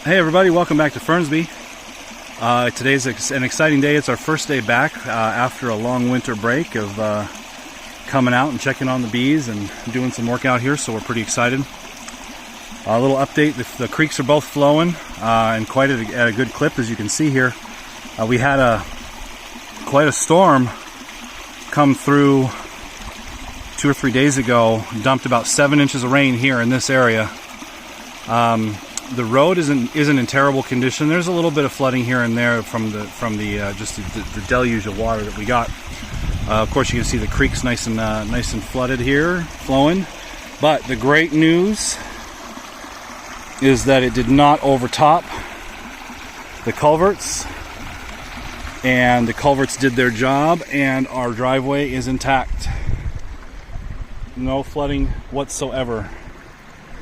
Hey everybody, welcome back to Fernsby. Today's an exciting day. It's our first day back after a long winter break of coming out and checking on the bees and doing some work out here, so we're pretty excited. A little update, the creeks are both flowing and quite at a good clip, as you can see here. We had quite a storm come through 2 or 3 days ago, dumped about 7 inches of rain here in this area. The road isn't in terrible condition. There's a little bit of flooding here and there from the deluge of water that we got. Of course, you can see the creek's nice and flooded here, flowing. But the great news is that it did not overtop the culverts, and the culverts did their job, and our driveway is intact. No flooding whatsoever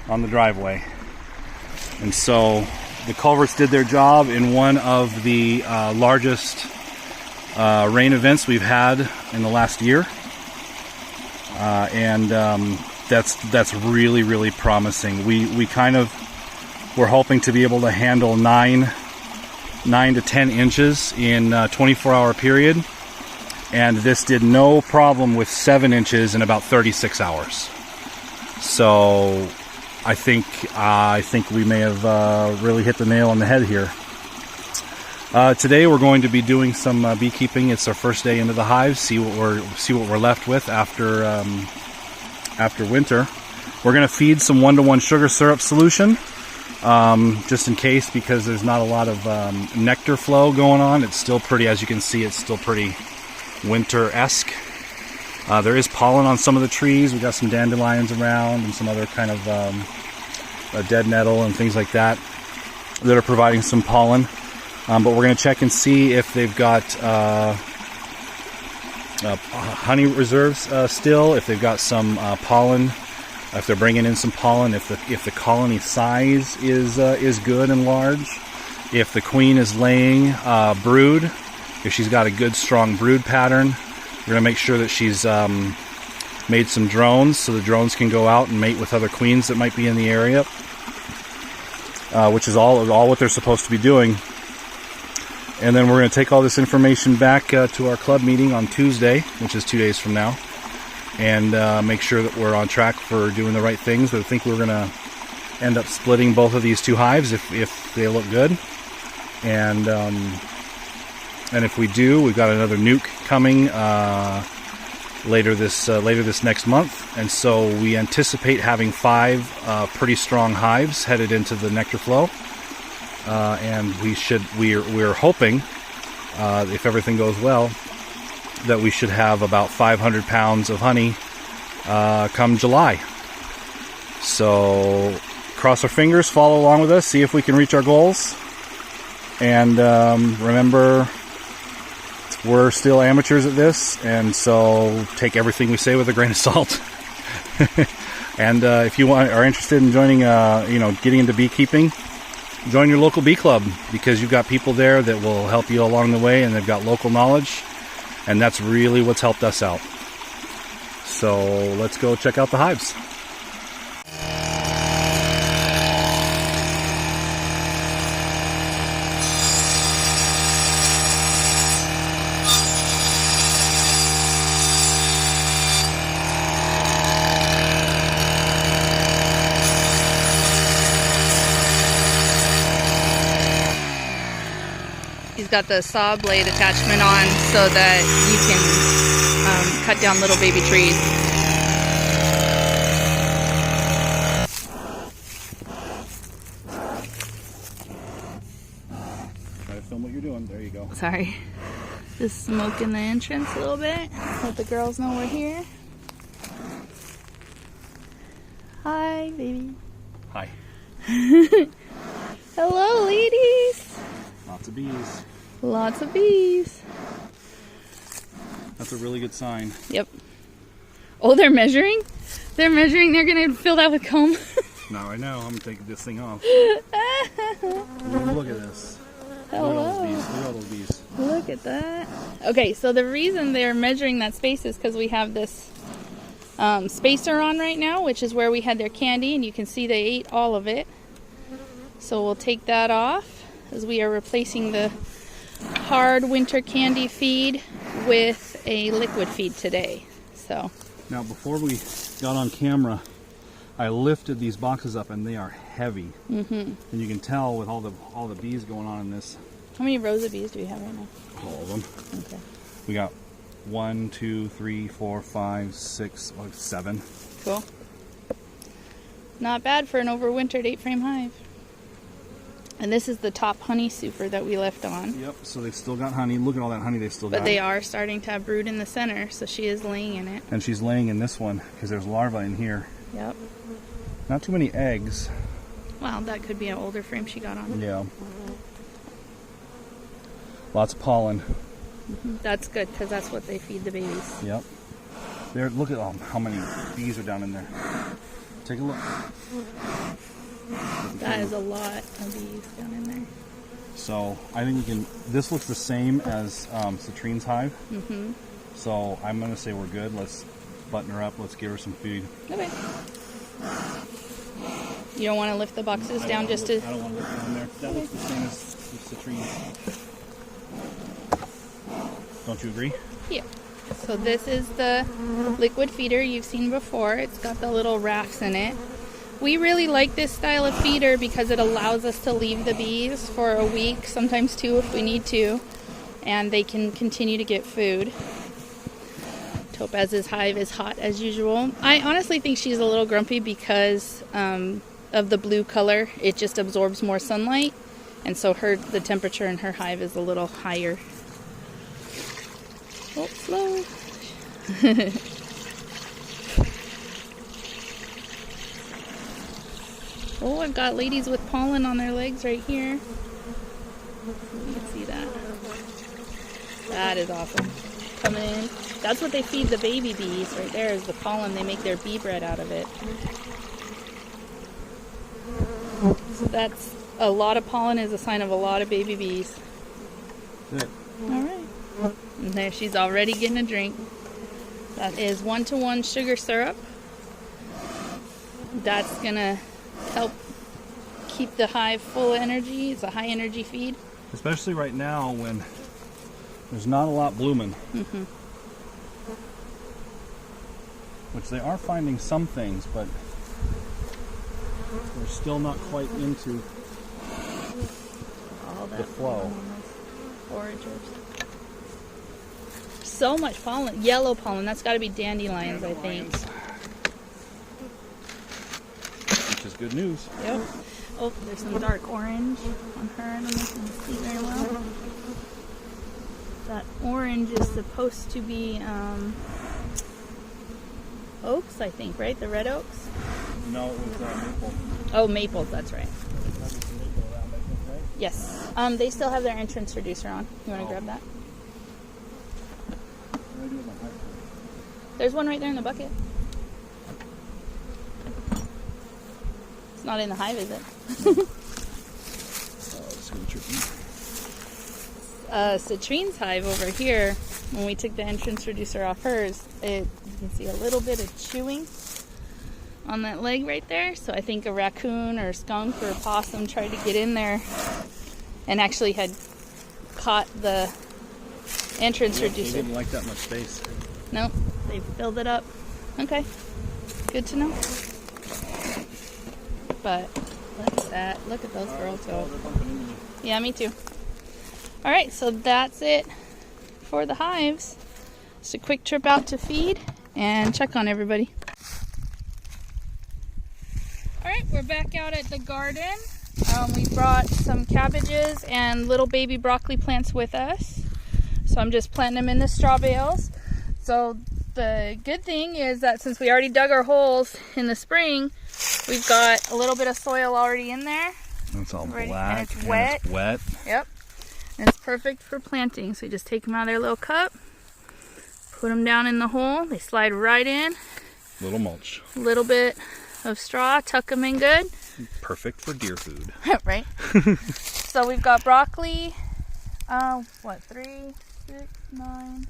on the driveway. And so the culverts did their job in one of the largest rain events we've had in the last year, and that's really promising. We kind of were hoping to be able to handle 9 to 10 inches in a 24-hour period, and this did no problem with 7 inches in about 36 hours. So I think we may have really hit the nail on the head here. Today we're going to be doing some beekeeping. It's our first day into the hives. See what we're left with after winter. We're going to feed some 1-to-1 sugar syrup solution, just in case, because there's not a lot of nectar flow going on. It's still pretty, as you can see, it's still pretty winter-esque. There is pollen on some of the trees. We got some dandelions around and some other kind of a dead nettle and things like that are providing some pollen. But we're going to check and see if they've got honey reserves still, if they've got some pollen, if they're bringing in some pollen, if the colony size is good and large, if the queen is laying brood, if she's got a good strong brood pattern. We're going to make sure that she's made some drones, so the drones can go out and mate with other queens that might be in the area, which is all what they're supposed to be doing. And then we're going to take all this information back to our club meeting on Tuesday, which is 2 days from now, and make sure that we're on track for doing the right things. But I think we're going to end up splitting both of these 2 hives if they look good. And if we do, we've got another nuke coming later this next month, and so we anticipate having 5 pretty strong hives headed into the nectar flow, and we're hoping, if everything goes well, that we should have about 500 pounds of honey come July. So cross our fingers, follow along with us, see if we can reach our goals, and remember, we're still amateurs at this, and so take everything we say with a grain of salt. And if you are interested in joining, getting into beekeeping, join your local bee club, because you've got people there that will help you along the way, and they've got local knowledge, and that's really what's helped us out. So let's go check out the hives. He's got the saw blade attachment on so that you can cut down little baby trees. Try to film what you're doing. There you go. Sorry. Just smoking the entrance a little bit. Let the girls know we're here. Hi, baby. Hi. Hello, ladies. Lots of bees. Lots of bees. That's a really good sign. Yep. Oh, they're measuring? They're measuring. They're going to fill that with comb. Now I know. I'm going to take this thing off. Look at this. Hello. Look at all those bees. Look at all those bees. Look at that. Okay, so the reason they're measuring that space is because we have this spacer on right now, which is where we had their candy, and you can see they ate all of it. So we'll take that off as we are replacing the hard winter candy feed with a liquid feed today. So now before we got on camera, I lifted these boxes up and they are heavy. And you can tell with all the bees going on in this. How many rows of bees do we have right now? All of them. Okay. We got 1, 2, 3, 4, 5, 6, 7. Cool. Not bad for an overwintered 8-frame hive. And this is the top honey super that we left on. Yep, so they've still got honey. Look at all that honey they still got. But they are starting to have brood in the center, so she is laying in it. And she's laying in this one because there's larvae in here. Yep. Not too many eggs. Well, that could be an older frame she got on. Yeah. Lots of pollen. That's good because that's what they feed the babies. Yep. There. Look at how many bees are down in there. Take a look. That is a lot of bees down in there. So I think you can. This looks the same as Citrine's hive. So I'm gonna say we're good. Let's button her up. Let's give her some food. Okay. You don't want to lift the boxes down just to. I don't want to lift it down there. That looks the same as Citrine's. Don't you agree? Yeah. So this is the liquid feeder you've seen before. It's got the little rafts in it. We really like this style of feeder because it allows us to leave the bees for a week, sometimes 2 if we need to, and they can continue to get food. Topaz's hive is hot as usual. I honestly think she's a little grumpy because of the blue color. It just absorbs more sunlight, and so the temperature in her hive is a little higher. Oh, slow. Oh, I've got ladies with pollen on their legs right here. You can see that. That is awesome. Come in. That's what they feed the baby bees right there is the pollen. They make their bee bread out of it. So that's a lot of pollen is a sign of a lot of baby bees. Good. All right. And there she's already getting a drink. That is 1-to-1 sugar syrup. That's gonna help keep the hive full of energy. It's a high energy feed. Especially right now when there's not a lot blooming. Which they are finding some things, but they're still not quite into all that the flow. Foragers. So much pollen, yellow pollen. That's got to be dandelions, I think. Which is good news. Yep. Oh, there's some dark orange on her. I don't know if you can see very well. That orange is supposed to be oaks, I think, right? The red oaks? No, it was maple. Oh, maples, that's right. Yes. They still have their entrance reducer on. You want to grab that? There's one right there in the bucket. It's not in the hive, is it? Citrine's hive over here, when we took the entrance reducer off hers, you can see a little bit of chewing on that leg right there. So I think a raccoon or a skunk or a possum tried to get in there and actually had caught the entrance reducer. They didn't like that much space. Nope, they filled it up. Okay, good to know. But look at that. Look at those girls go. Yeah, me too. All right, so that's it for the hives. Just a quick trip out to feed and check on everybody. All right, we're back out at the garden. We brought some cabbages and little baby broccoli plants with us. So I'm just planting them in the straw bales. So the good thing is that since we already dug our holes in the spring, we've got a little bit of soil already in there. It's all Ready. black. And it's wet. It's wet. Yep. And it's perfect for planting. So you just take them out of their little cup, put them down in the hole. They slide right in. Little mulch. A little bit of straw, tuck them in good. Perfect for deer food. Right. So we've got broccoli. 3, 6, 9,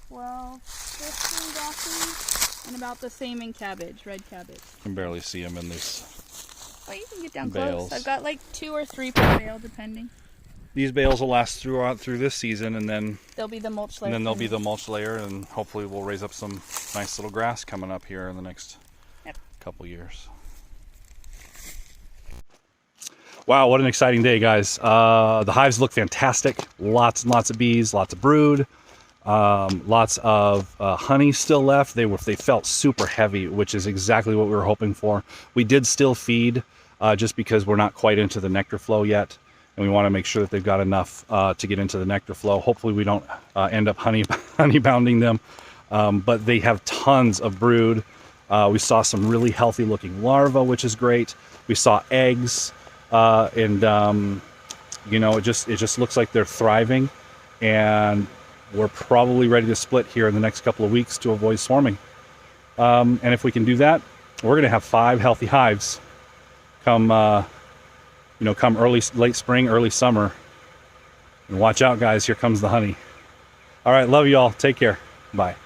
12, 15 broccoli, and about the same in cabbage, red cabbage. You can barely see them in this Well, you can get down bales. close. I've got like 2 or 3 per bale, depending. These bales will last through this season, and then They'll be the mulch layer. and then they'll be the mulch layer, and hopefully we'll raise up some nice little grass coming up here in the next couple years. Wow, what an exciting day, guys. The hives look fantastic. Lots and lots of bees, lots of brood, lots of honey still left. They felt super heavy, which is exactly what we were hoping for. We did still feed just because we're not quite into the nectar flow yet, and we want to make sure that they've got enough to get into the nectar flow. Hopefully we don't end up honey bounding them, but they have tons of brood. We saw some really healthy looking larvae, which is great. We saw eggs, and you know, it just looks like they're thriving, and we're probably ready to split here in the next couple of weeks to avoid swarming. And if we can do that, we're going to have 5 healthy hives come come late spring, early summer. And watch out, guys, here comes the honey. All right, love you all. Take care. Bye.